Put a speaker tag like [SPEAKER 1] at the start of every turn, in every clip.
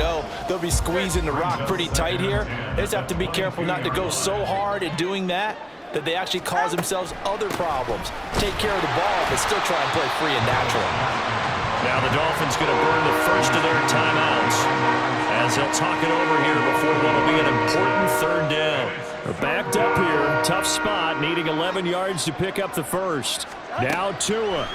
[SPEAKER 1] go. They'll be squeezing the rock pretty tight here. They just have to be careful not to go so hard in doing that they actually cause themselves other problems. Take care of the ball, but still try and play free and natural.
[SPEAKER 2] Now the Dolphins going to burn the first of their timeouts as they'll talk it over here before what will be an important third down.
[SPEAKER 3] They're backed up here. Tough spot, needing 11 yards to pick up the first. Now Tua.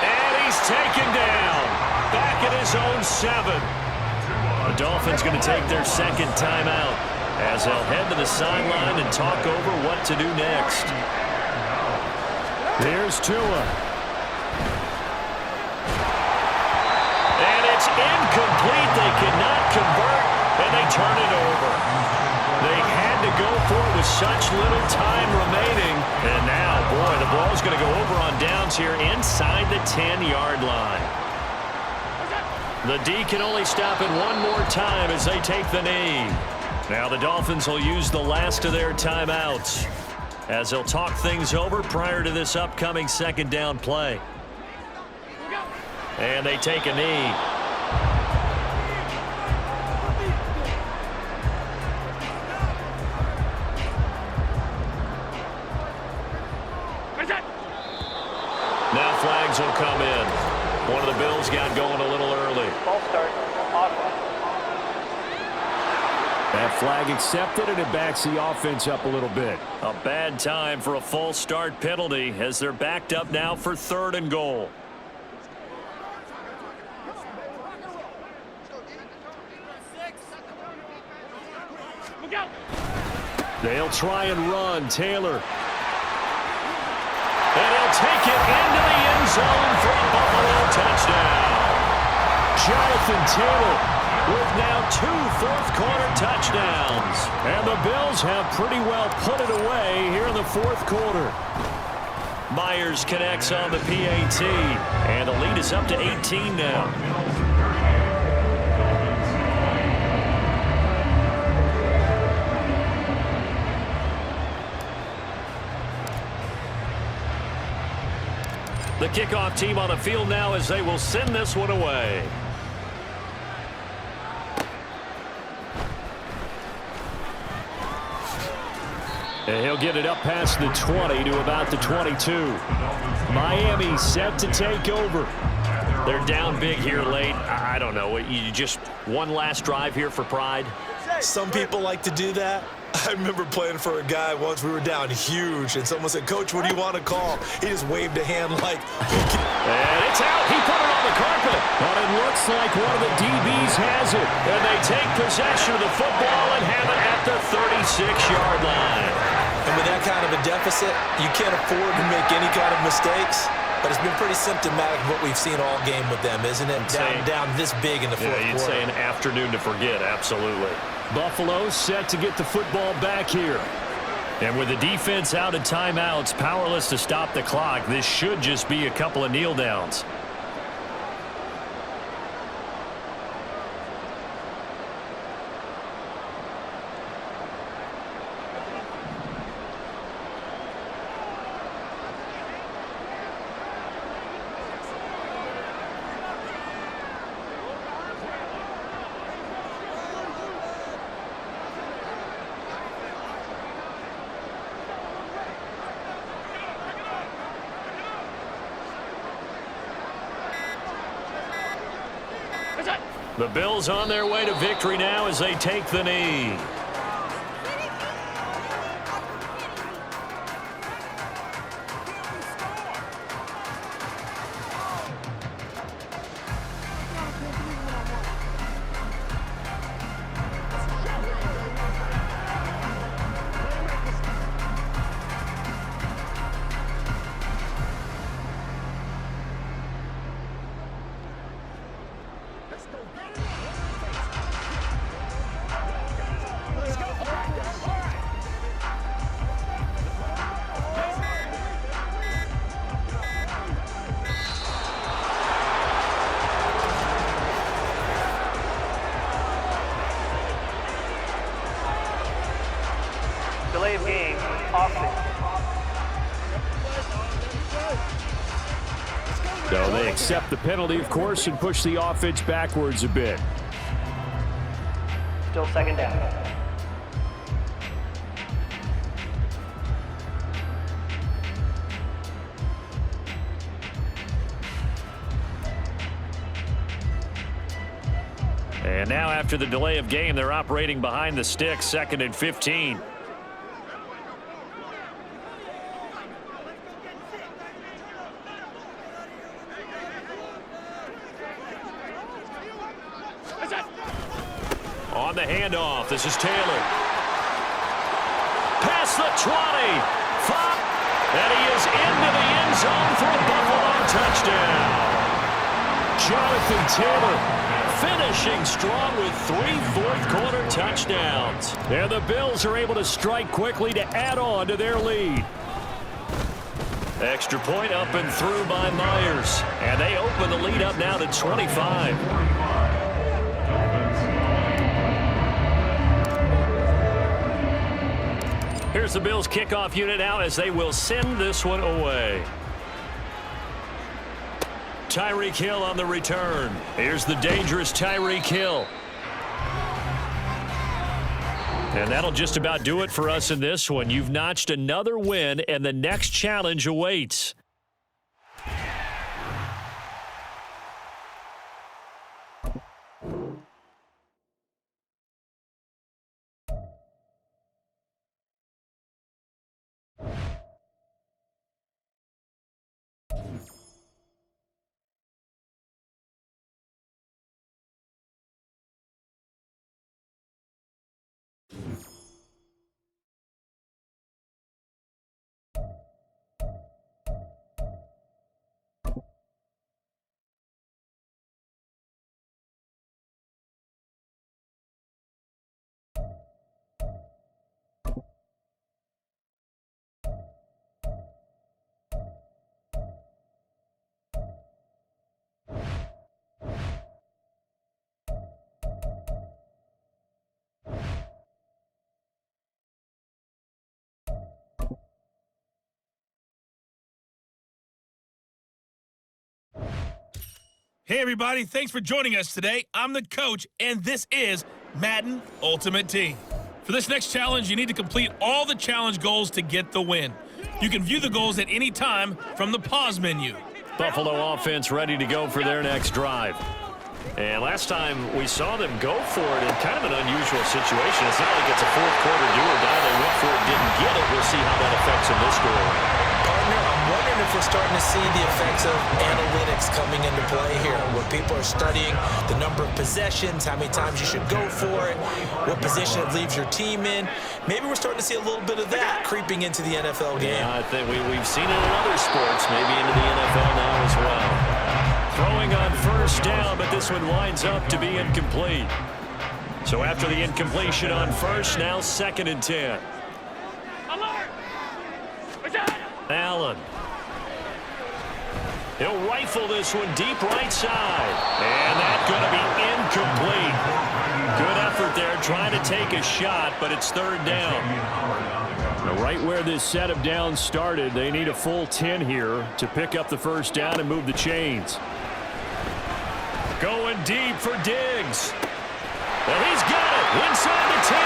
[SPEAKER 2] And he's taken down. Back at his own 7. The Dolphins going to take their second timeout as they'll head to the sideline and talk over what to do next.
[SPEAKER 3] Here's Tua.
[SPEAKER 2] And it's incomplete. They cannot convert, and they turn it over. They had to go for it with such little time remaining. And now, boy, the ball's going to go over on downs here inside the 10-yard line. The D can only stop it one more time as they take the knee. Now the Dolphins will use the last of their timeouts as they'll talk things over prior to this upcoming second down play. And they take a knee. Now flags will come in. One of the Bills got going a little early.
[SPEAKER 4] Ball start.
[SPEAKER 3] That flag accepted, and it backs the offense up a little bit.
[SPEAKER 2] A bad time for a false start penalty as they're backed up now for 3rd and goal.
[SPEAKER 3] They'll try and run. Taylor.
[SPEAKER 2] And he'll take it into the end zone for a Buffalo touchdown.
[SPEAKER 3] Jonathan Taylor
[SPEAKER 2] with now 2 fourth-quarter touchdowns.
[SPEAKER 3] And the Bills have pretty well put it away here in the 4th quarter.
[SPEAKER 2] Myers connects on the PAT, and the lead is up to 18 now. The kickoff team on the field now as they will send this one away.
[SPEAKER 3] And he'll get it up past the 20 to about the 22. Miami set to take over.
[SPEAKER 2] They're down big here late. I don't know. You just one last drive here for pride?
[SPEAKER 1] Some people like to do that. I remember playing for a guy once. We were down huge, and someone said, "Coach, what do you want to call?" He just waved a hand like...
[SPEAKER 2] And it's out. He put it on the carpet.
[SPEAKER 3] But it looks like one of the DBs has it.
[SPEAKER 2] And they take possession of the football and have it at the 36-yard line.
[SPEAKER 1] And with that kind of a deficit, you can't afford to make any kind of mistakes. But it's been pretty symptomatic of what we've seen all game with them, isn't it? Down this big in the fourth quarter.
[SPEAKER 2] You'd say an afternoon to forget, absolutely.
[SPEAKER 3] Buffalo set to get the football back here.
[SPEAKER 2] And with the defense out of timeouts, powerless to stop the clock, this should just be a couple of kneel downs. The Bills on their way to victory now as they take the knee.
[SPEAKER 4] Delay of game, offense.
[SPEAKER 3] So they accept the penalty, of course, and push the offense backwards a bit.
[SPEAKER 4] Still second down.
[SPEAKER 2] And now after the delay of game, they're operating behind the sticks, 2nd and 15. On the handoff, this is Taylor. Past the 20. 5. And he is into the end zone for a Buffalo touchdown.
[SPEAKER 3] Jonathan Taylor
[SPEAKER 2] finishing strong with 3 fourth-quarter touchdowns.
[SPEAKER 3] And the Bills are able to strike quickly to add on to their lead.
[SPEAKER 2] Extra point up and through by Myers. And they open the lead up now to 25. Here's the Bills kickoff unit out as they will send this one away. Tyreek Hill on the return. Here's the dangerous Tyreek Hill. And that'll just about do it for us in this one. You've notched another win, and the next challenge awaits.
[SPEAKER 5] Hey everybody, thanks for joining us today. I'm the coach, and this is Madden Ultimate Team. For this next challenge, you need to complete all the challenge goals to get the win. You can view the goals at any time from the pause menu.
[SPEAKER 2] Buffalo offense ready to go for their next drive. And last time we saw them go for it in kind of an unusual situation. It's not like it's a fourth quarter do or die. They went for it, didn't get it. We'll see how that affects them this goal.
[SPEAKER 1] Partner, I'm wondering if we're starting to see the effects of analytics coming into play here, where people are studying the number of possessions, how many times you should go for it, what position it leaves your team in. Maybe we're starting to see a little bit of that creeping into the NFL game.
[SPEAKER 2] Yeah, I think we've seen it in other sports, maybe into the NFL now as well. Throwing on first down, but this one winds up to be incomplete. So after the incompletion on first, now 2nd and 10. Allen. He'll rifle this one deep right side. And that's going to be incomplete. Good effort there trying to take a shot, but it's 3rd down.
[SPEAKER 3] Now, right where this set of downs started, they need a full 10 here to pick up the first down and move the chains.
[SPEAKER 2] Going deep for Diggs. And he's got it inside the 10.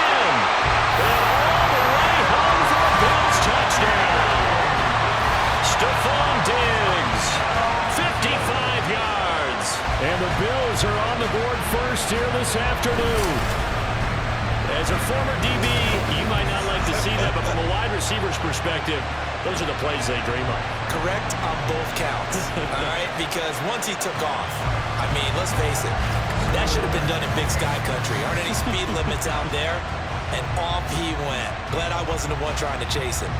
[SPEAKER 2] And all the way home for a Bills touchdown. Stephon Diggs, 55 yards.
[SPEAKER 3] And the Bills are on the board first here this afternoon.
[SPEAKER 2] As a former DB, you might not like to see that, but from a wide receiver's perspective, those are the plays they dream of.
[SPEAKER 1] Correct on both counts, all right? Because once he took off, I mean, let's face it, that should have been done in Big Sky Country. Aren't any speed limits out there? And off he went. Glad I wasn't the one trying to chase him.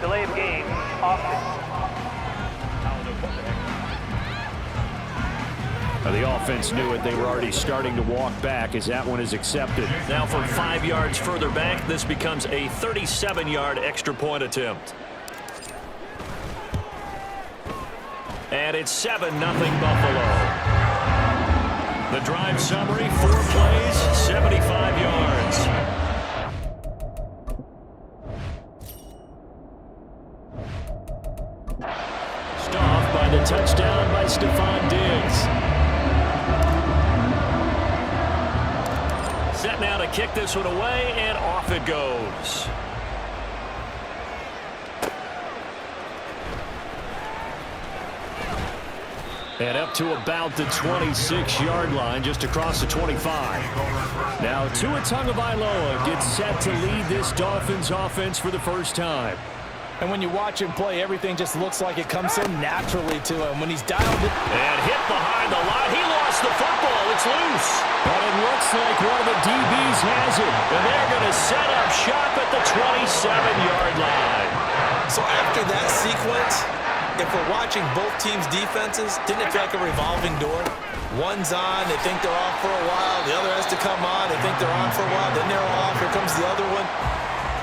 [SPEAKER 4] Delay of game. Offense.
[SPEAKER 3] The offense knew it. They were already starting to walk back as that one is accepted.
[SPEAKER 2] Now from 5 yards further back, this becomes a 37-yard extra point attempt. And it's 7-0 Buffalo. The drive summary, 4 plays, 75 yards. Stopped by the touchdown by Stephon Diggs. Set now to kick this one away, and off it goes. And up to about the 26-yard line, just across the 25. Now Tua Tagovailoa gets set to lead this Dolphins offense for the first time.
[SPEAKER 1] And when you watch him play, everything just looks like it comes so naturally to him. When he's dialed it.
[SPEAKER 2] And hit behind the line. He lost the football. It's loose.
[SPEAKER 3] But it looks like one of the DBs has it.
[SPEAKER 2] And they're going to set up shop at the 27-yard line.
[SPEAKER 1] So after that sequence, if we're watching both teams' defenses, didn't it feel like a revolving door? One's on, they think they're off for a while. The other has to come on, they think they're on for a while. Then they're off. Here comes the other one.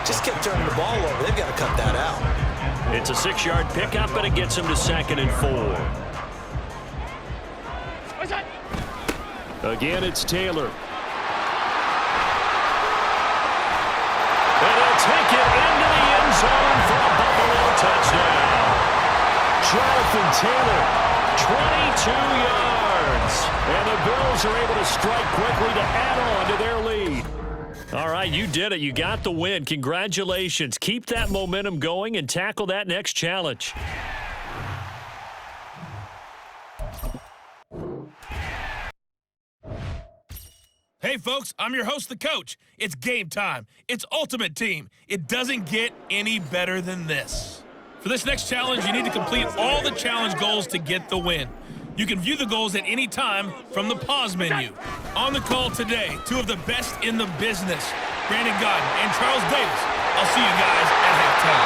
[SPEAKER 1] Just kept turning the ball over. They've got to cut that out.
[SPEAKER 2] It's a 6-yard pickup, and it gets them to 2nd and 4.
[SPEAKER 3] Again, it's Taylor.
[SPEAKER 2] And he'll take it into the end zone for a Buffalo touchdown.
[SPEAKER 3] Jonathan Taylor, 22 yards. And the Bills are able to strike quickly to add on to their lead.
[SPEAKER 2] All right, you did it. You got the win. Congratulations. Keep that momentum going and tackle that next challenge.
[SPEAKER 5] Hey, folks, I'm your host, the coach. It's game time. It's Ultimate Team. It doesn't get any better than this. For this next challenge, you need to complete all the challenge goals to get the win. You can view the goals at any time from the pause menu. On the call today, 2 of the best in the business, Brandon Godden and Charles Davis. I'll see you guys at halftime.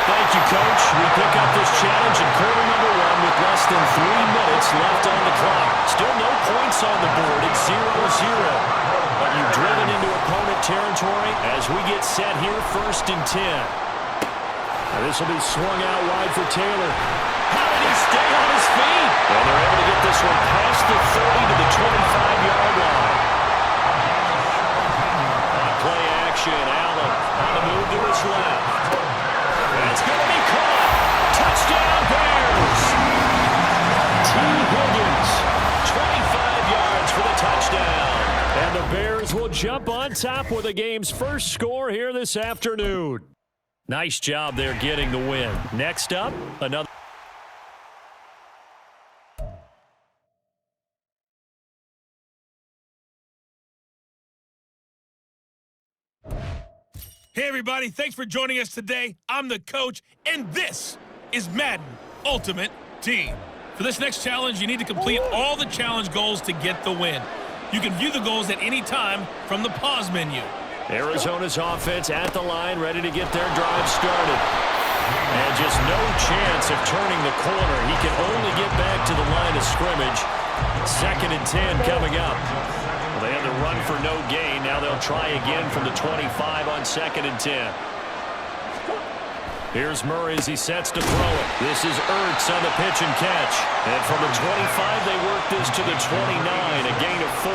[SPEAKER 2] Thank you, Coach. We pick up this challenge in quarter number 1 with less than 3 minutes left on the clock. Still no points on the board. It's 0-0. But you've driven into opponent territory as we get set here 1st and 10.
[SPEAKER 3] Now this will be swung out wide for Taylor.
[SPEAKER 2] How did he stay on his feet? And they're able to get this one past the 30 to the 25-yard line. On play action, Allen on the move to his left. And it's going to be caught. Touchdown, Bears.
[SPEAKER 3] T. Higgins,
[SPEAKER 2] 25 yards for the touchdown.
[SPEAKER 3] and the Bears will jump on top with the game's first score here this afternoon.
[SPEAKER 2] Nice job there getting the win. Next up, another.
[SPEAKER 5] Hey, everybody. Thanks for joining us today. I'm the coach, and this is Madden Ultimate Team. For this next challenge, you need to complete all the challenge goals to get the win. You can view the goals at any time from the pause menu.
[SPEAKER 2] Arizona's offense at the line, ready to get their drive started. And just no chance of turning the corner. He can only get back to the line of scrimmage. 2nd and 10 coming up. Well, they had the run for no gain. Now they'll try again from the 25 on 2nd and 10. Here's Murray as he sets to throw it. This is Ertz on the pitch and catch. And from the 25, they work this to the 29, a gain of 4.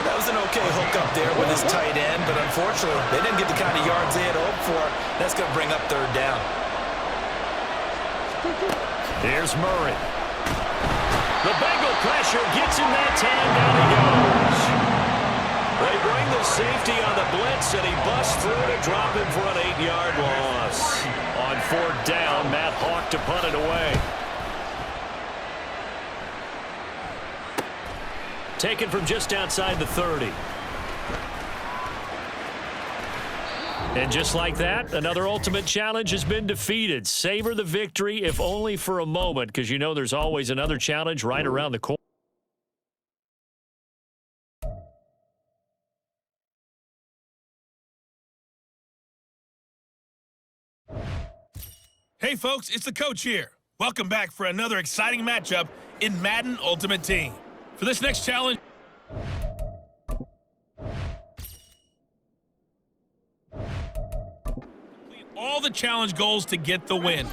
[SPEAKER 1] That was an okay hook up there with his tight end, but unfortunately, they didn't get the kind of yards they had hoped for. That's going to bring up 3rd down.
[SPEAKER 2] Here's Murray. The Bengal pressure gets him that time. Down he goes. They bring the safety on the blitz, and he busts through to drop him for an 8-yard loss. On 4th down, Matt Hawk to punt it away. Taken from just outside the 30. And just like that, another ultimate challenge has been defeated. Savor the victory, if only for a moment, because you know there's always another challenge right around the corner.
[SPEAKER 5] Hey folks, it's the coach here. Welcome back for another exciting matchup in Madden Ultimate Team. For this next challenge, complete all the challenge goals to get the win.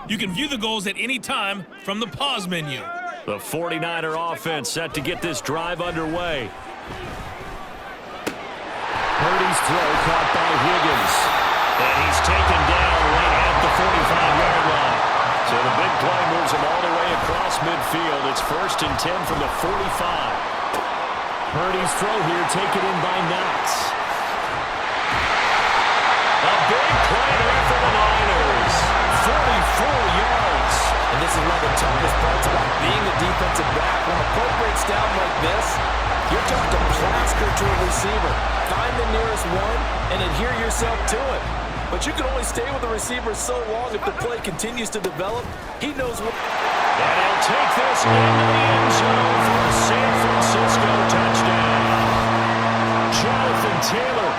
[SPEAKER 5] You can view the goals at any time from the pause menu.
[SPEAKER 2] The 49er offense set to get this drive underway. Purdy's throw caught by Higgins. And he's taken down right at the 45-yard line. So the big play moves him all the way across midfield. It's 1st and 10 from the 45. Purdy's throw here taken in by Knox. A big play there for the Niners. 44 yards.
[SPEAKER 1] And this is one of the toughest parts about being a defensive back. When a play breaks down like this, you're tough to plaster to a receiver. Find the nearest one and adhere yourself to it. But you can only stay with the receiver so long if the play continues to develop. He knows what.
[SPEAKER 2] And he'll take this into the end zone for a San Francisco touchdown. Jonathan Taylor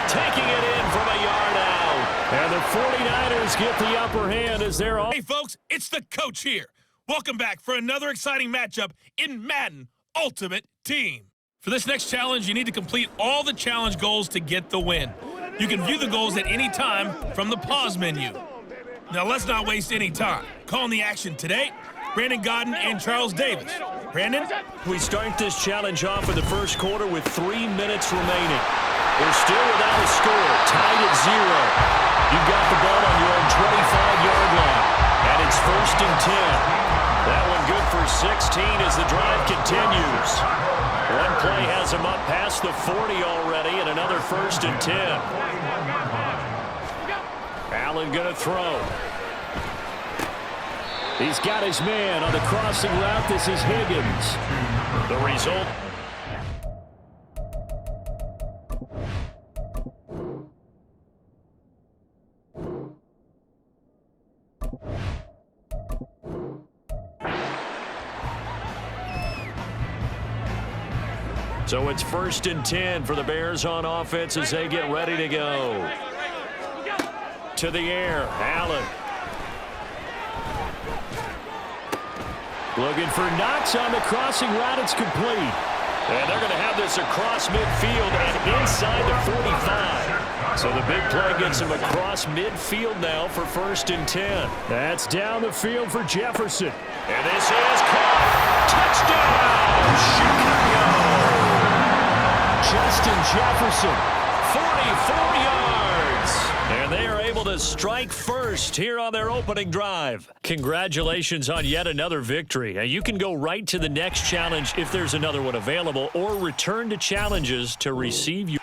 [SPEAKER 2] taking it in from a yard out. And the 49ers get the upper hand as they're all.
[SPEAKER 5] Hey folks, it's the coach here. Welcome back for another exciting matchup in Madden Ultimate Team. For this next challenge, you need to complete all the challenge goals to get the win. You can view the goals at any time from the pause menu. Now let's not waste any time. Calling the action today, Brandon Godden and Charles Davis. Brandon?
[SPEAKER 2] We start this challenge off in the first quarter with 3 minutes remaining. We're still without a score, tied at 0. You've got the ball on your own 25-yard line, and it's 1st and 10. That one good for 16 as the drive continues. One play has him up past the 40 already, and another 1st and 10. Allen going to throw. He's got his man on the crossing route. This is Higgins. The result. So it's 1st and 10 for the Bears on offense as they get ready to go. To the air, Allen. Looking for Knox on the crossing route. It's complete. And they're going to have this across midfield and inside the 45. So the big play gets him across midfield now for 1st and 10. That's down the field for Jefferson. And this is caught. Touchdown, Chicago. Justin Jefferson, 44 yards. And they are able to strike first here on their opening drive. Congratulations on yet another victory. Now you can go right to the next challenge if there's another one available, or return to challenges to receive your...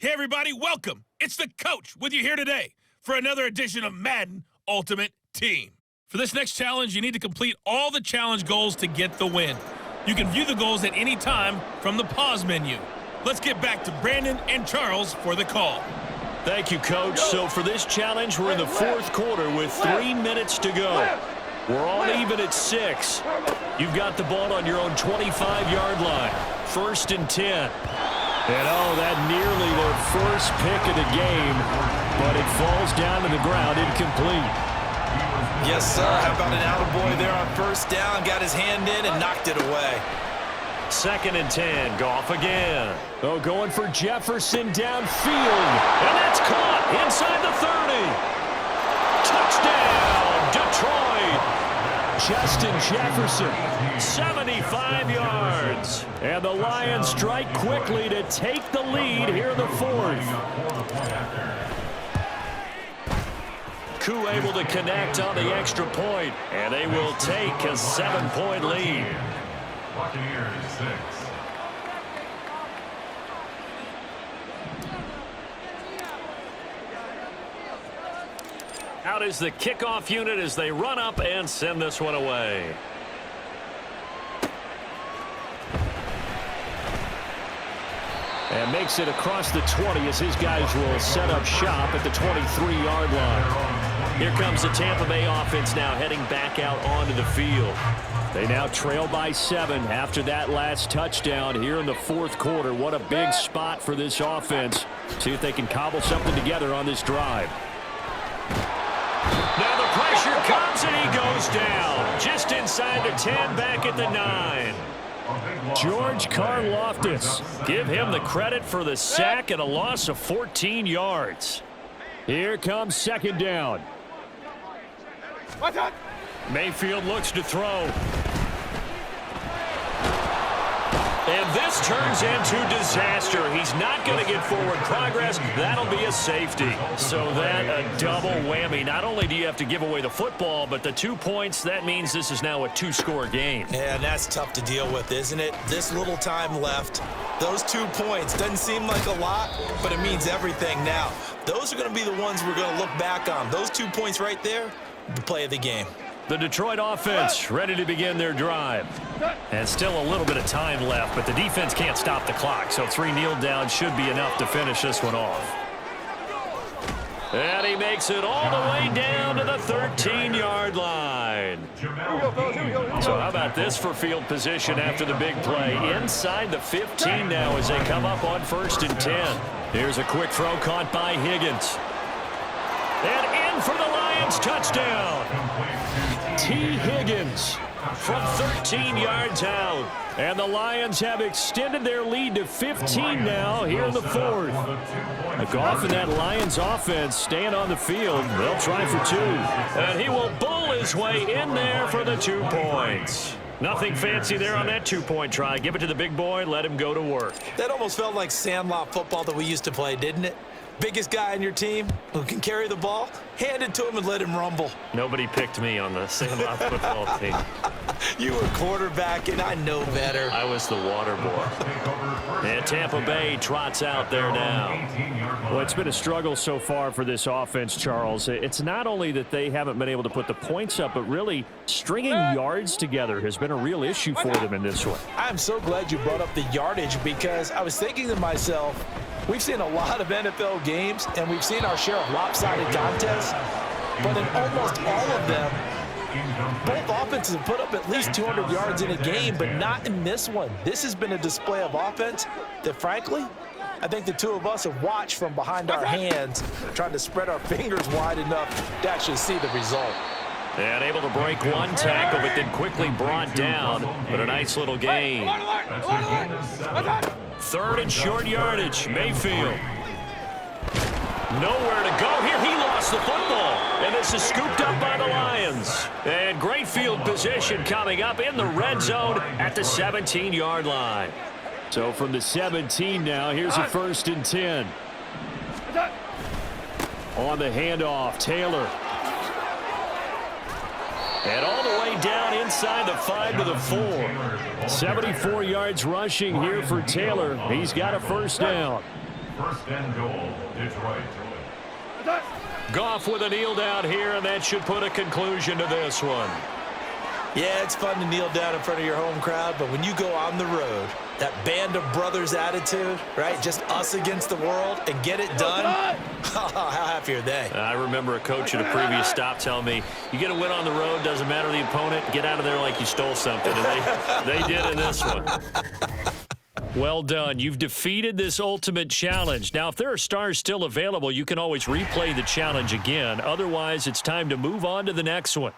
[SPEAKER 5] Hey everybody, welcome. It's the coach with you here today for another edition of Madden Ultimate Team. For this next challenge, you need to complete all the challenge goals to get the win. You can view the goals at any time from the pause menu. Let's get back to Brandon and Charles for the call.
[SPEAKER 2] Thank you, Coach. So for this challenge, we're in the 4th quarter with 3 minutes to go. We're all even at 6. You've got the ball on your own 25-yard line. 1st and 10. And oh, that nearly their first pick of the game, but it falls down to the ground incomplete.
[SPEAKER 1] Yes, sir. How about an attaboy there on 1st down? Got his hand in and knocked it away.
[SPEAKER 2] 2nd and 10. Goff again. Oh, going for Jefferson downfield. And that's caught inside the 30. Touchdown, Detroit. Justin Jefferson, 75 yards. And the Lions strike quickly to take the lead here in the 4th. Koo able to connect on the extra point, and they will take a 7-point lead.
[SPEAKER 6] Buccaneers 6.
[SPEAKER 2] Out is the kickoff unit as they run up and send this one away.
[SPEAKER 3] And makes it across the 20 as his guys will set up shop at the 23-yard line.
[SPEAKER 2] Here comes the Tampa Bay offense now heading back out onto the field.
[SPEAKER 3] They now trail by 7 after that last touchdown here in the fourth quarter. What a big spot for this offense. See if they can cobble something together on this drive.
[SPEAKER 2] Now the pressure comes and he goes down. Just inside the 10, back at the 9.
[SPEAKER 3] George Karlaftis.
[SPEAKER 2] Give him the credit for the sack and a loss of 14 yards.
[SPEAKER 3] Here comes second down.
[SPEAKER 2] Mayfield looks to throw. And this turns into disaster. He's not going to get forward progress. That'll be a safety. So that a double whammy. Not only do you have to give away the football, but the 2 points, that means this is now a 2-score game.
[SPEAKER 1] Yeah, and that's tough to deal with, isn't it? This little time left. Those 2 points doesn't seem like a lot, but it means everything now. Those are going to be the ones we're going to look back on. Those 2 points right there, the play of the game.
[SPEAKER 2] The Detroit offense ready to begin their drive. And still a little bit of time left, but the defense can't stop the clock, so 3 kneel downs should be enough to finish this one off. And he makes it all the way down to the 13-yard line. So how about this for field position after the big play? Inside the 15 now as they come up on 1st and 10. Here's a quick throw caught by Higgins. And in for the Lions touchdown. T. Higgins from 13 yards out. And the Lions have extended their lead to 15 now here in the fourth. Goff and that Lions offense staying on the field. They'll try for 2. And he will bull his way in there for the 2 points. Nothing fancy there on that 2-point try. Give it to the big boy, let him go to work.
[SPEAKER 1] That almost felt like sandlot football that we used to play, didn't it? Biggest guy on your team who can carry the ball, hand it to him and let him rumble.
[SPEAKER 2] Nobody picked me on the sandlot football team.
[SPEAKER 1] You were quarterback, and I know better.
[SPEAKER 2] I was the water boy. And Tampa Bay trots out there now.
[SPEAKER 3] Well, it's been a struggle so far for this offense, Charles. It's not only that they haven't been able to put the points up, but really stringing yards together has been a real issue for them in this one.
[SPEAKER 1] I'm so glad you brought up the yardage because I was thinking to myself, we've seen a lot of NFL games, and we've seen our share of lopsided contests, but in almost all of them, both offenses have put up at least 200 yards in a game, but not in this one. This has been a display of offense that, frankly, I think the two of us have watched from behind our hands, trying to spread our fingers wide enough to actually see the result.
[SPEAKER 2] And able to break one tackle, but then quickly brought down, but a nice little gain. 3rd and short yardage, Mayfield. Nowhere to go here. He lost the football. And this is scooped up by the Lions. And great field position coming up in the red zone at the 17-yard line.
[SPEAKER 3] So from the 17 now, here's a 1st and 10. On the handoff, Taylor.
[SPEAKER 2] And all the way down inside the 5 to the 4.
[SPEAKER 3] 74 yards rushing here for Taylor. He's got a 1st down.
[SPEAKER 6] 1st and goal, Detroit.
[SPEAKER 2] Goff with a kneel down here, and that should put a conclusion to this one.
[SPEAKER 1] Yeah, it's fun to kneel down in front of your home crowd, but when you go on the road, that band of brothers attitude, right? Just us against the world and get it done. How happy are they?
[SPEAKER 2] I remember a coach at a previous stop telling me, you get a win on the road, doesn't matter the opponent, get out of there like you stole something. And they did in this one. Well done. You've defeated this ultimate challenge. Now, if there are stars still available, you can always replay the challenge again. Otherwise, it's time to move on to the next one.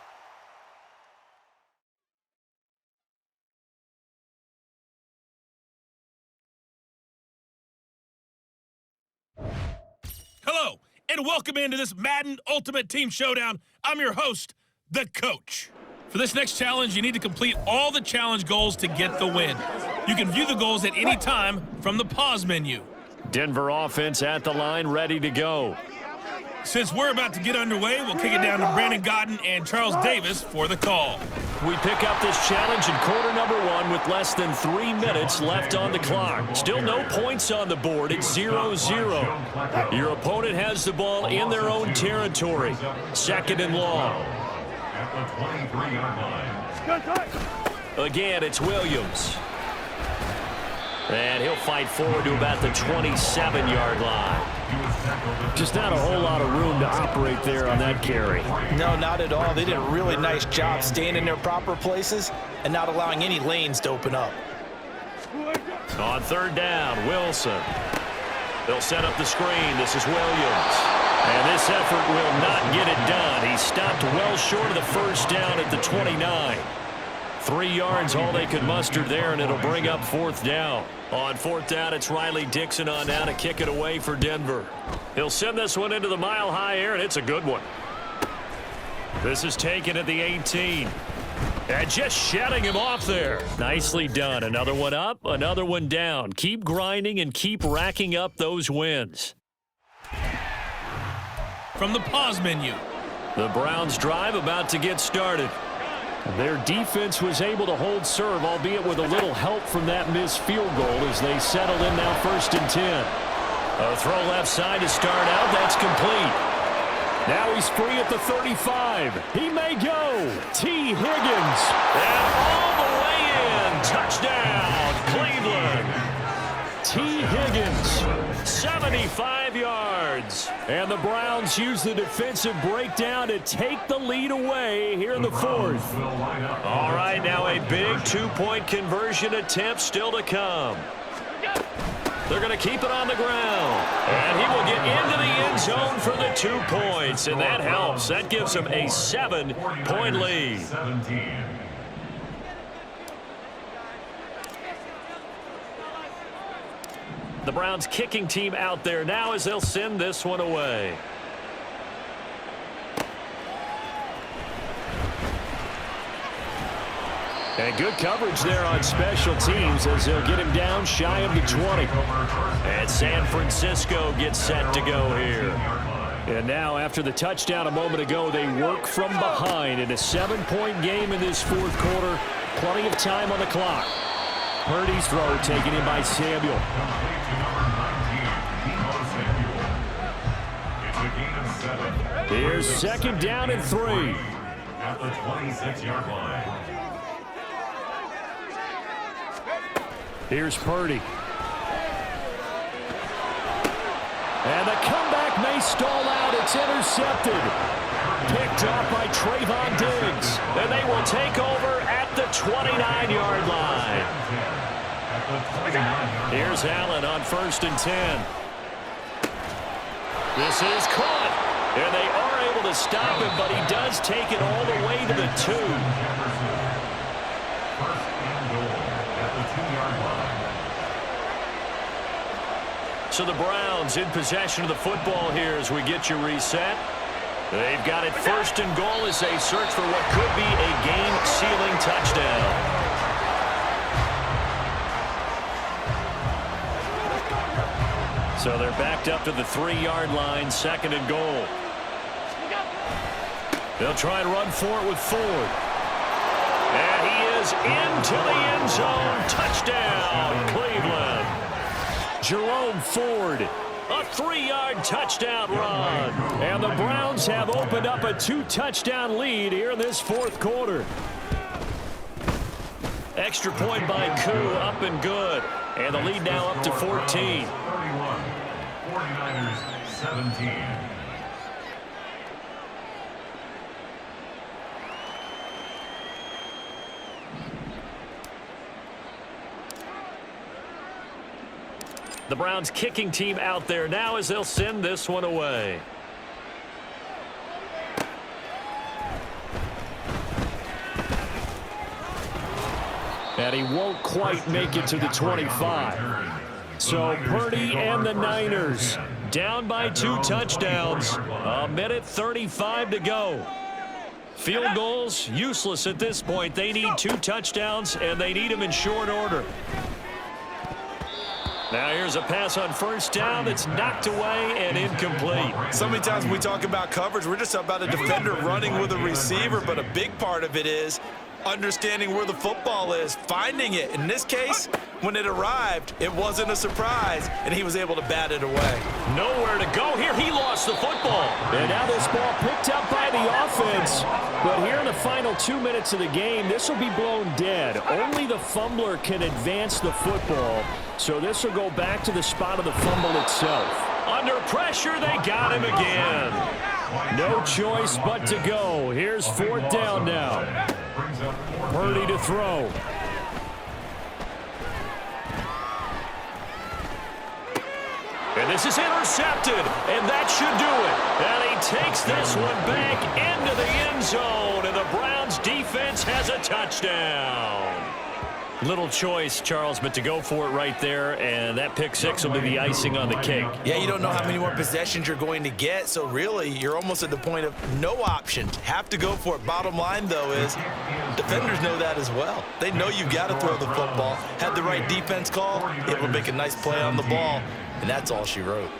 [SPEAKER 5] Hello, and welcome into this Madden Ultimate Team Showdown. I'm your host, the Coach. For this next challenge, you need to complete all the challenge goals to get the win. You can view the goals at any time from the pause menu.
[SPEAKER 2] Denver offense at the line, ready to go.
[SPEAKER 5] Since we're about to get underway, we'll kick it down to Brandon Godden and Charles Davis for the call.
[SPEAKER 2] We pick up this challenge in quarter number 1 with less than 3 minutes left on the clock. Still no points on the board. It's 0-0. Your opponent has the ball in their own territory. 2nd and long.
[SPEAKER 6] At the 23-yard line.
[SPEAKER 2] Again, it's Williams.
[SPEAKER 3] And he'll fight forward to about the 27-yard line. Just not a whole lot of room to operate there on that carry.
[SPEAKER 1] No, not at all. They did a really nice job staying in their proper places and not allowing any lanes to open up.
[SPEAKER 3] On third down, Wilson. They'll set up the screen. This is Williams. And this effort will not get it done. He stopped well short of the first down at the 29. 3 yards all they could muster there, and it'll bring up fourth down. On fourth down, it's Riley Dixon on down to kick it away for Denver. He'll send this one into the mile-high air, and it's a good one. This is taken at the 18. And just shutting him off there. Nicely done. Another one up, another one down. Keep grinding and keep racking up those wins.
[SPEAKER 5] From the pause menu.
[SPEAKER 3] The Browns drive about to get started. Their defense was able to hold serve, albeit with a little help from that missed field goal as they settle in now 1st and 10. A throw left side to start out. That's complete. Now he's free at the 35. He may go. T. Higgins. And all the way in. Touchdown, Cleveland. T. Higgins, 75 yards. And the Browns use the defensive breakdown to take the lead away here in the fourth. All right, now a big two-point conversion attempt still to come. They're going to keep it on the ground. And he will get into the end zone for the 2 points. And that helps. That gives him a 7-point lead. The Browns kicking team out there now as they'll send this one away. And good coverage there on special teams as they'll get him down shy of the 20. And San Francisco gets set to go here. And now after the touchdown a moment ago, they work from behind in a 7-point game in this fourth quarter. Plenty of time on the clock. Purdy's throw taken in by Samuel. Here's 2nd down and 3.
[SPEAKER 6] At the 26-yard line.
[SPEAKER 3] Here's Purdy. And the comeback may stall out. It's intercepted. Picked off by Trayvon Diggs. And they will take over at the 29-yard line. Here's Allen on 1st and 10. This is caught. And they are able to stop him, but he does take it all the way to the 2. So the Browns in possession of the football here as we get you reset. They've got it 1st and goal as they search for what could be a game-sealing touchdown. So they're backed up to the 3-yard line, 2nd and goal. They'll try and run for it with Ford. And he is into the end zone. Touchdown, Cleveland. Jerome Ford, a 3-yard touchdown run. And the Browns have opened up a 2-touchdown lead here in this fourth quarter. Extra point by Koo, up and good. And the lead now up to 14.
[SPEAKER 6] 31, 49ers 17.
[SPEAKER 3] The Browns kicking team out there now as they'll send this one away. And he won't quite make it to the 25. So Purdy and the Niners down by 2 touchdowns. 1:35 to go. Field goals useless at this point. They need 2 touchdowns, and they need them in short order. Now here's a pass on 1st down that's knocked away and incomplete.
[SPEAKER 1] So many times when we talk about coverage, we're just about a defender running with a receiver, but a big part of it is understanding where the football is, finding it. In this case, when it arrived, it wasn't a surprise, and he was able to bat it away.
[SPEAKER 2] Nowhere to go here. He lost the football.
[SPEAKER 3] And now this ball picked up by the offense. But here in the final 2 minutes of the game, this will be blown dead. Only the fumbler can advance the football. So this will go back to the spot of the fumble itself.
[SPEAKER 2] Under pressure, they got him again.
[SPEAKER 3] No choice but to go. Here's 4th down now. Purdy to throw.
[SPEAKER 2] And this is intercepted, and that should do it. And he takes this one back into the end zone, and the Browns defense has a touchdown. Little choice, Charles, but to go for it right there, and that pick six will be the icing on the cake.
[SPEAKER 1] Yeah, you don't know how many more possessions you're going to get, so really you're almost at the point of no options. Have to go for it. Bottom line, though, is defenders know that as well. They know you've got to throw the football. Had the right defense call, it will make a nice play on the ball, and that's all she wrote.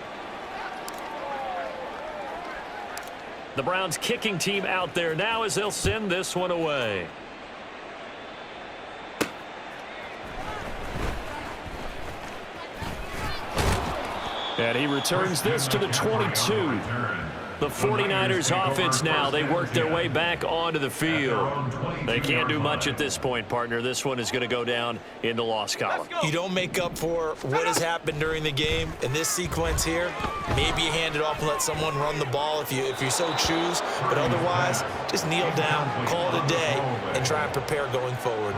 [SPEAKER 2] The Browns kicking team out there now as they'll send this one away.
[SPEAKER 3] And he returns this to the 22.
[SPEAKER 2] The 49ers offense now, they work their way back onto the field. They can't do much at this point, partner. This one is going to go down in the loss column.
[SPEAKER 1] You don't make up for what has happened during the game. In this sequence here, maybe you hand it off and let someone run the ball if you so choose. But otherwise, just kneel down, call it a day, and try and prepare going forward.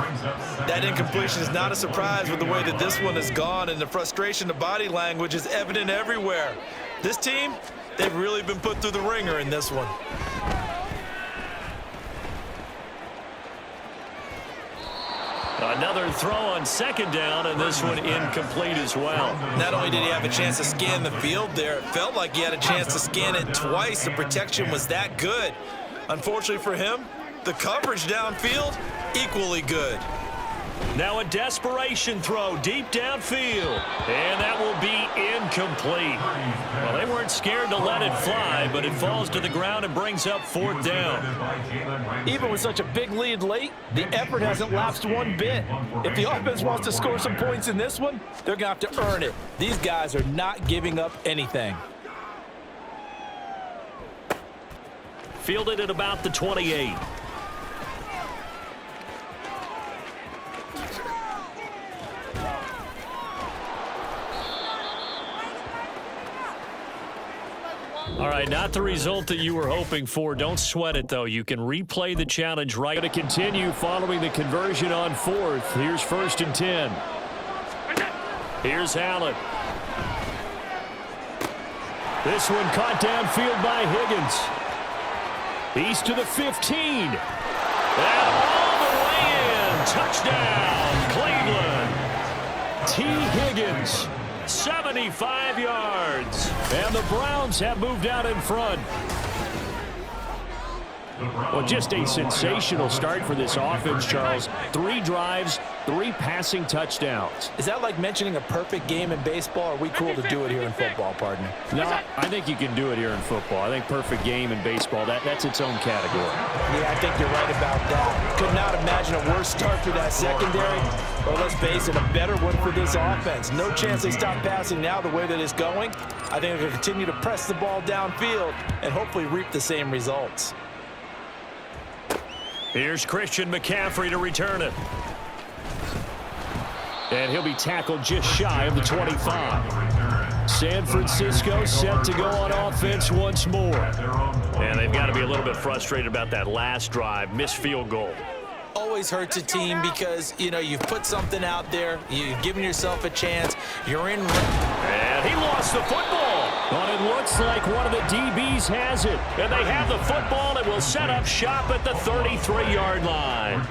[SPEAKER 1] That incompletion is not a surprise with the way that this one has gone, and the frustration, the body language is evident everywhere. This team, they've really been put through the ringer in this one.
[SPEAKER 2] Another throw on 2nd down, and this one incomplete as well.
[SPEAKER 1] Not only did he have a chance to scan the field there, it felt like he had a chance to scan it twice. The protection was that good. Unfortunately for him, the coverage downfield, equally good.
[SPEAKER 2] Now a desperation throw deep downfield, and that will be incomplete. Well, they weren't scared to let it fly, but it falls to the ground and brings up 4th down.
[SPEAKER 7] Even with such a big lead late, the effort hasn't lapsed one bit. If the offense wants to score some points in this one, they're going to have to earn it. These guys are not giving up anything.
[SPEAKER 2] Fielded at about the 28. All right, not the result that you were hoping for. Don't sweat it, though. You can replay the challenge right.
[SPEAKER 3] Going to continue following the conversion on 4th. Here's 1st and 10.
[SPEAKER 2] Here's Allen.
[SPEAKER 3] This one caught downfield by Higgins. He's to the 15.
[SPEAKER 2] And all the way in. Touchdown, Cleveland.
[SPEAKER 3] T. Higgins.
[SPEAKER 2] 75 yards.
[SPEAKER 3] And the Browns have moved out in front. Well, just a sensational start for this offense, Charles. 3 drives, 3 passing touchdowns.
[SPEAKER 7] Is that like mentioning a perfect game in baseball? Or are we cool to do it here in football, partner?
[SPEAKER 3] No, I think you can do it here in football. I think perfect game in baseball, that's its own category.
[SPEAKER 7] Yeah, I think you're right about that. Could not imagine a worse start for that secondary. Or let's face it, a better one for this offense. No chance they stop passing now the way that it's going. I think they're going to continue to press the ball downfield and hopefully reap the same results.
[SPEAKER 2] Here's Christian McCaffrey to return it.
[SPEAKER 3] And he'll be tackled just shy of the 25. San Francisco set to go on offense once more.
[SPEAKER 2] And they've got to be a little bit frustrated about that last drive, missed field goal.
[SPEAKER 1] Always hurts a team because, you know, you've put something out there, you've given yourself a chance, you're in.
[SPEAKER 2] And he lost the football.
[SPEAKER 3] But it looks like one of the DBs has it.
[SPEAKER 2] And they have the football and will set up shop at the 33-yard line.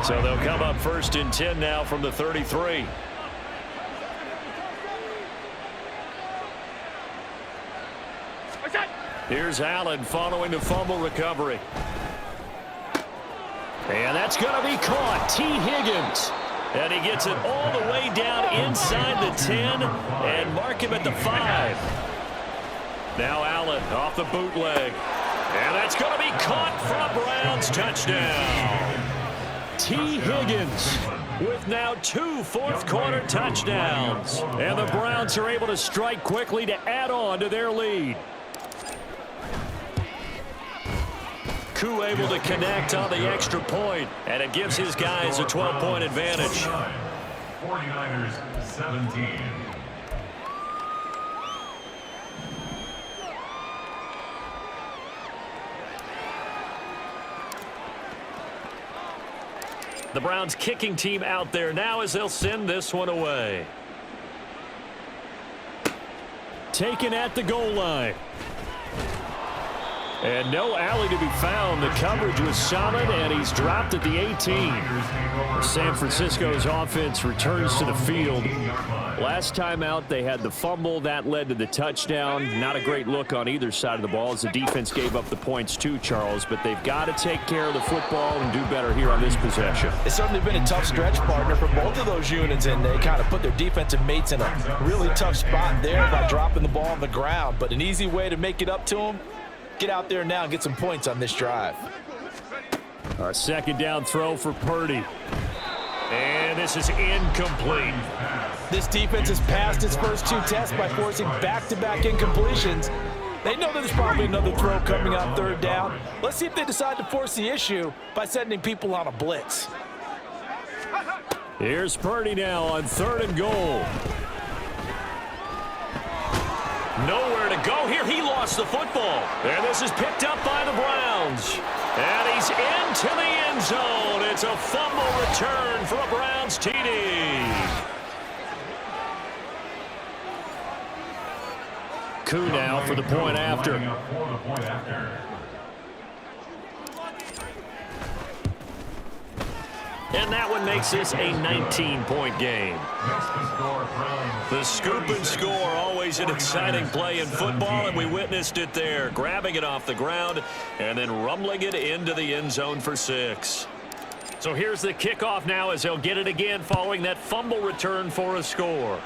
[SPEAKER 2] So they'll come up 1st and 10 now from the 33. Here's Allen following the fumble recovery.
[SPEAKER 3] And that's going to be caught. T. Higgins.
[SPEAKER 2] And he gets it all the way down inside the 10 and mark him at the 5. Now Allen off the bootleg. And that's going to be caught for a Browns touchdown.
[SPEAKER 3] T. Higgins with now 2 fourth-quarter touchdowns. And the Browns are able to strike quickly to add on to their lead. Koo able to connect on the extra point, and it gives his guys a 12-point advantage.
[SPEAKER 6] 49ers 17.
[SPEAKER 3] The Browns kicking team out there now as they'll send this one away. Taken at the goal line. And no alley to be found. The coverage was solid, and he's dropped at the 18. San Francisco's offense returns to the field. Last time out, they had the fumble. That led to the touchdown. Not a great look on either side of the ball as the defense gave up the points too, Charles. But they've got to take care of the football and do better here on this possession.
[SPEAKER 7] It's certainly been a tough stretch, partner, for both of those units, and they kind of put their defensive mates in a really tough spot there by dropping the ball on the ground. But an easy way to make it up to them, get out there now and get some points on this drive.
[SPEAKER 3] A second down throw for Purdy. And this is incomplete.
[SPEAKER 7] This defense has passed its first 2 tests by forcing back-to-back incompletions. They know there's probably another throw coming on 3rd down. Let's see if they decide to force the issue by sending people on a blitz.
[SPEAKER 3] Here's Purdy now on 3rd and goal. Nowhere to go here. He lost the football. And this is picked up by the Browns. And he's into the end zone. It's a fumble return for a Browns TD. Koo now for the point after. And that one makes this a 19-point game. The scoop and score, always an exciting play in football, and we witnessed it there. Grabbing it off the ground and then rumbling it into the end zone for 6. So here's the kickoff now as they'll get it again following that fumble return for a score.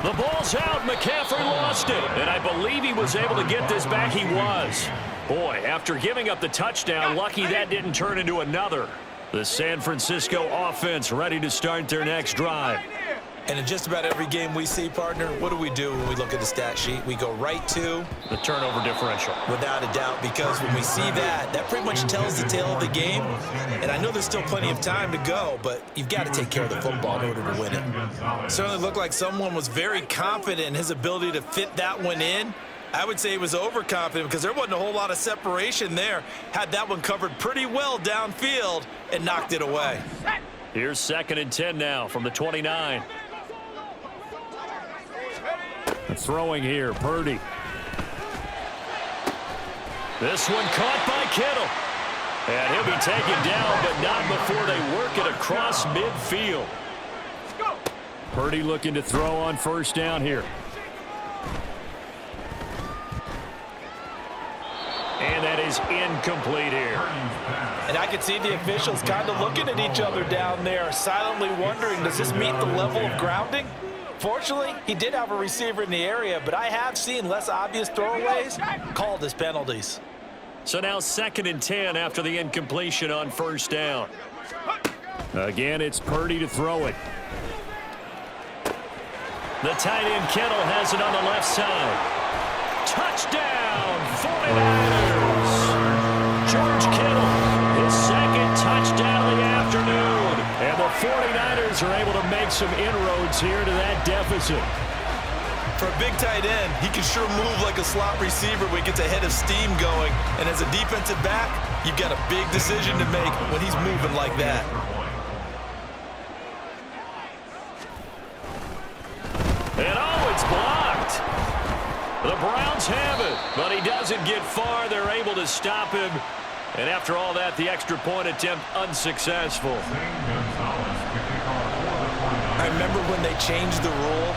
[SPEAKER 3] The ball's out. McCaffrey lost it. And I believe he was able to get this back. He was. Boy, after giving up the touchdown, lucky that didn't turn into another. The San Francisco offense ready to start their next drive.
[SPEAKER 1] And in just about every game we see, partner, what do we do when we look at the stat sheet? We go right to
[SPEAKER 3] the turnover differential.
[SPEAKER 1] Without a doubt, because when we see that, that pretty much tells the tale of the game. And I know there's still plenty of time to go, but you've got to take care of the football in order to win it. Certainly looked like someone was very confident in his ability to fit that one in. I would say he was overconfident because there wasn't a whole lot of separation there. Had that one covered pretty well downfield and knocked it away.
[SPEAKER 3] Here's 2nd and 10 now from the 29. Throwing here, Purdy. This one caught by Kittle. And he'll be taken down, but not before they work it across midfield. Purdy looking to throw on 1st down here. And that is incomplete here.
[SPEAKER 7] And I could see the officials kind of looking at each other down there, silently wondering, does this meet the level of grounding? Fortunately, he did have a receiver in the area, but I have seen less obvious throwaways called as penalties.
[SPEAKER 3] So now 2nd and 10 after the incompletion on 1st down. Again, it's Purdy to throw it. The tight end Kittle has it on the left side. Touchdown, 49ers. George Kittle, his 2nd touchdown of the afternoon. And the 49ers are able to make some inroads here to that deficit.
[SPEAKER 1] For a big tight end, he can sure move like a slot receiver when he gets a head of steam going. And as a defensive back, you've got a big decision to make when he's moving like that.
[SPEAKER 3] And oh, it's blocked. The Browns have it, but he doesn't get far. They're able to stop him. And after all that, the extra point attempt unsuccessful.
[SPEAKER 1] I remember when they changed the rule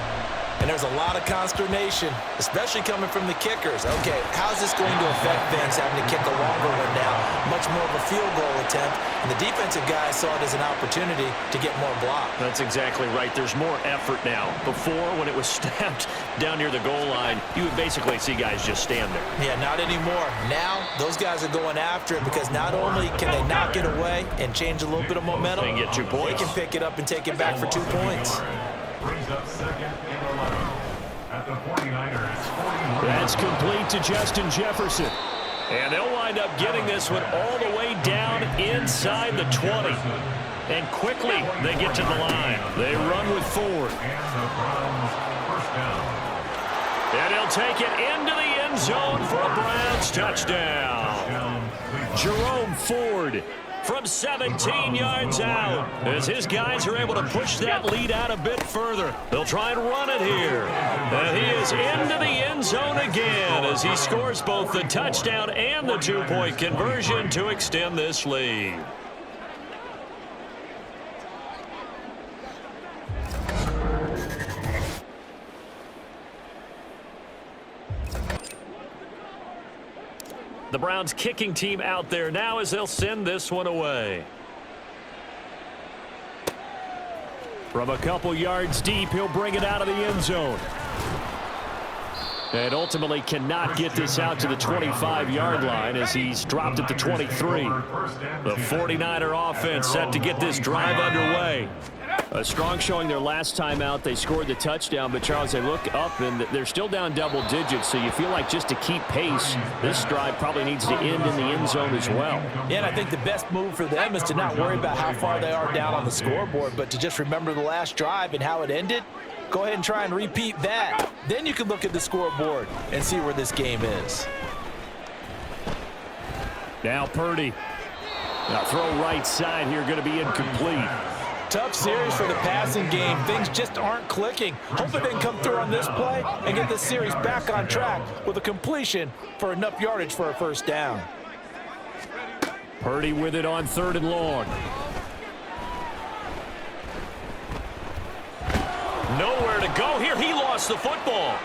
[SPEAKER 1] and there's a lot of consternation, especially coming from the kickers. Okay, how's this going to affect Vince having to kick a longer one now? Much more of a field goal attempt, and the defensive guys saw it as an opportunity to get more block.
[SPEAKER 3] That's exactly right. There's more effort now. Before, when it was snapped down near the goal line, you would basically see guys just stand there.
[SPEAKER 1] Yeah, not anymore. Now, those guys are going after it because not only can they knock it away and change a little bit of momentum,
[SPEAKER 3] they can get 2 points.
[SPEAKER 1] They can pick it up and take it back for 2 points.
[SPEAKER 6] Brings up second and 11 at the 49ers.
[SPEAKER 3] That's complete to Justin Jefferson. And they'll wind up getting this one all the way down inside the 20. And quickly, they get to the line. They run with Ford.
[SPEAKER 6] And the Browns first down.
[SPEAKER 3] And he'll take it into the end zone for a Browns touchdown. Jerome Ford from 17 yards out as his guys are able to push that lead out a bit further. They'll try and run it here. And he is into the end zone again as he scores both the touchdown and the 2-point conversion to extend this lead. The Browns kicking team out there now as they'll send this one away. From a couple yards deep, he'll bring it out of the end zone. And ultimately cannot get this out to the 25-yard line as he's dropped at the 23. The 49er offense set to get this drive underway. A strong showing their last time out. They scored the touchdown, but Charles, they look up and they're still down double digits, so you feel like just to keep pace, this drive probably needs to end in the end zone as well.
[SPEAKER 7] Yeah, and I think the best move for them is to not worry about how far they are down on the scoreboard, but to just remember the last drive and how it ended. Go ahead and try and repeat that. Then you can look at the scoreboard and see where this game is.
[SPEAKER 3] Now Purdy. Now throw right side here, going to be incomplete.
[SPEAKER 7] Tough series for the passing game. Things just aren't clicking. Hope they can come through on this play and get this series back on track with a completion for enough yardage for a first down.
[SPEAKER 3] Purdy with it on 3rd and long. Nowhere to go here. He lost the football.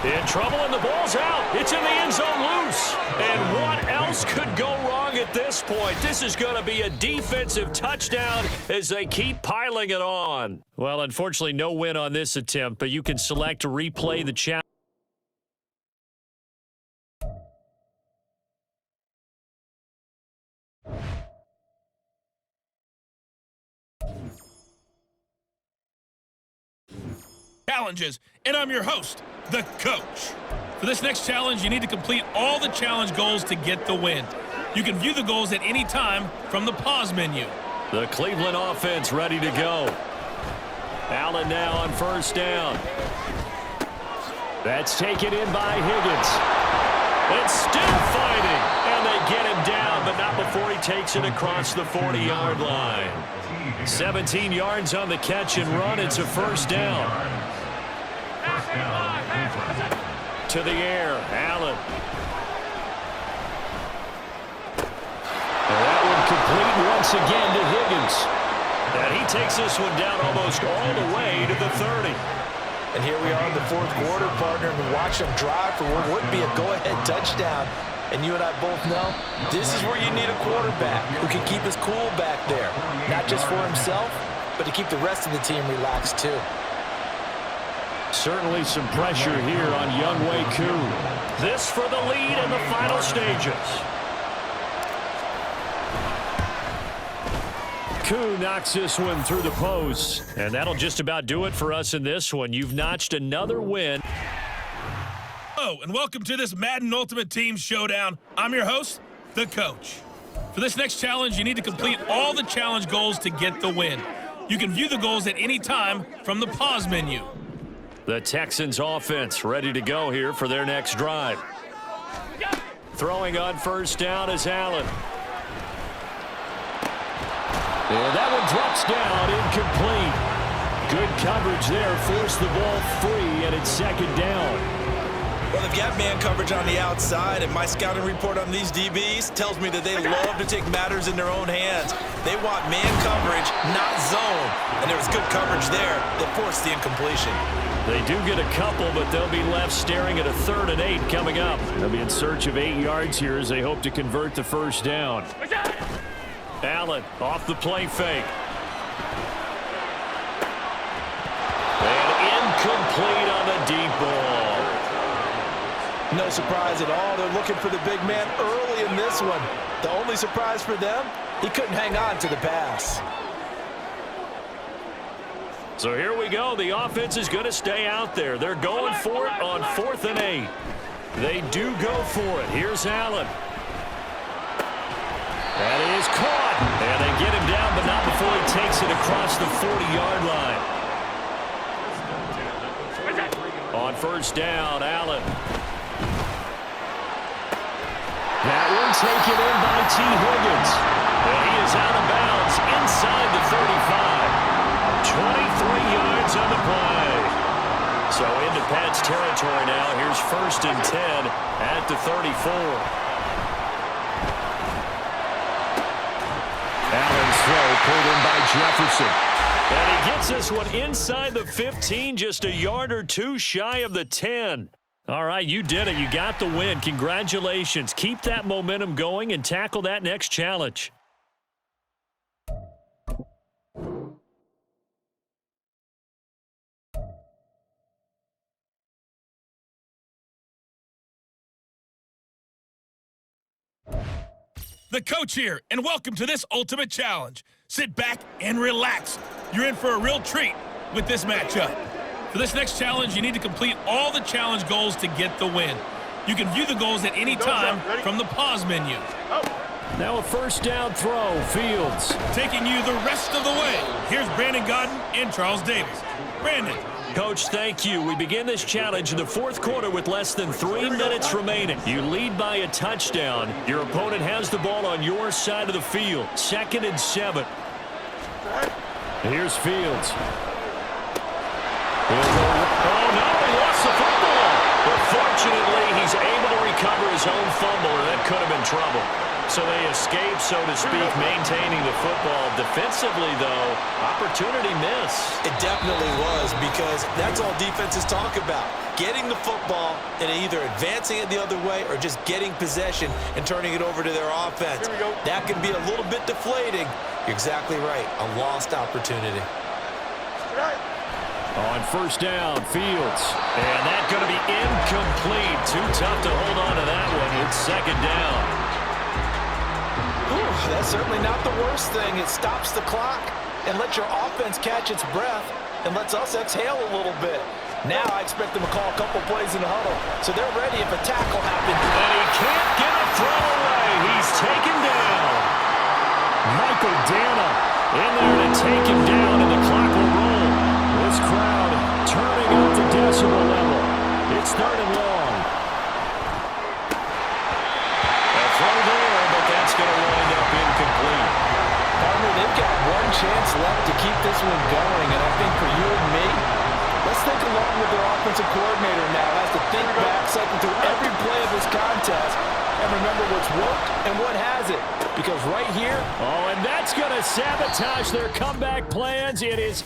[SPEAKER 3] In trouble, and the ball's out. It's in the end zone loose. And what else could go wrong at this point? This is going to be a defensive touchdown as they keep piling it on. Well, unfortunately, no win on this attempt, but you can select to replay the challenge.
[SPEAKER 5] Challenges, and I'm your host, the coach. For this next challenge, you need to complete all the challenge goals to get the win. You can view the goals at any time from the pause menu.
[SPEAKER 3] The Cleveland offense ready to go. Allen now on first down. That's taken in by Higgins. It's still fighting, and they get him down, but not before he takes it across the 40-yard line. 17 yards on the catch and run. It's a first down. To the air, Allen. And that one complete once again to Higgins. And he takes this one down almost all the way to the 30.
[SPEAKER 7] And here we are in the 4th quarter, partner, and watch them drive for what would be a go-ahead touchdown. And you and I both know this is where you need a quarterback who can keep his cool back there. Not just for himself, but to keep the rest of the team relaxed too.
[SPEAKER 3] Certainly some pressure here on Younghoe Koo. This for the lead in the final stages. Koo knocks this one through the post. And that'll just about do it for us in this one. You've notched another win.
[SPEAKER 5] Hello, and welcome to this Madden Ultimate Team Showdown. I'm your host, the coach. For this next challenge, you need to complete all the challenge goals to get the win. You can view the goals at any time from the pause menu.
[SPEAKER 3] The Texans offense ready to go here for their next drive. Throwing on first down is Allen. And that one drops down, incomplete. Good coverage there, forced the ball free, and it's second down.
[SPEAKER 7] Well, they've got man coverage on the outside, and my scouting report on these DBs tells me that they love to take matters in their own hands. They want man coverage, not zone. And there was good coverage there that forced the incompletion.
[SPEAKER 3] They do get a couple, but they'll be left staring at a 3rd and 8 coming up. They'll be in search of 8 yards here as they hope to convert the first down. Allen off the play fake. And incomplete on the deep ball.
[SPEAKER 7] No surprise at all. They're looking for the big man early in this one. The only surprise for them, he couldn't hang on to the pass.
[SPEAKER 3] So here we go. The offense is going to stay out there. They're going for it on 4th and 8. They do go for it. Here's Allen. That is caught. And they get him down, but not before he takes it across the 40-yard line. On first down, Allen. That one taken in by T. Higgins. And he is out of bounds inside the 35. 23 yards on the play. So into Pat's territory now. Here's 1st and 10 at the 34. Allen's throw pulled in by Jefferson. And he gets this one inside the 15, just a yard or 2 shy of the 10. All right, you did it. You got the win. Congratulations. Keep that momentum going and tackle that next challenge.
[SPEAKER 5] The coach here, and welcome to this ultimate challenge. Sit back and relax. You're in for a real treat with this matchup. For this next challenge, you need to complete all the challenge goals to get the win. You can view the goals at any time from the pause menu.
[SPEAKER 3] Now a first down throw, Fields.
[SPEAKER 5] Taking you the rest of the way, here's Brandon Godden and Charles Davis. Brandon.
[SPEAKER 3] Coach, thank you. We begin this challenge in the 4th quarter with less than 3 minutes remaining. You lead by a touchdown. Your opponent has the ball on your side of the field. 2nd and 7. Here's Fields. Oh, no, he lost the football. But fortunately, he's able to recover his own fumble, or that could have been trouble. So they escape, so to speak, maintaining the football. Defensively, though, opportunity miss.
[SPEAKER 7] It definitely was, because that's all defenses talk about. Getting the football and either advancing it the other way or just getting possession and turning it over to their offense. That can be a little bit deflating. You're exactly right. A lost opportunity.
[SPEAKER 3] On first down, Fields. And that's going to be incomplete. Too tough to hold on to that one. It's 2nd down.
[SPEAKER 7] Whew, that's certainly not the worst thing. It stops the clock and lets your offense catch its breath and lets us exhale a little bit. Now I expect them to call a couple plays in the huddle, so they're ready if a tackle happens.
[SPEAKER 3] And he can't get a throw away. He's taken down. Michael Dana in there to take him down, and the clock will roll. This crowd turning up the decibel level. It's 3rd and long. A throw there, but that's going to wind up incomplete.
[SPEAKER 7] Partner, they've got one chance left to keep this one going, and I think for you and me, let's think along with their offensive coordinator now. Has to think back, cycle through every play of this contest, and remember what's worked and what hasn't. Because right here...
[SPEAKER 3] Oh, and that's going to sabotage their comeback plans. It is...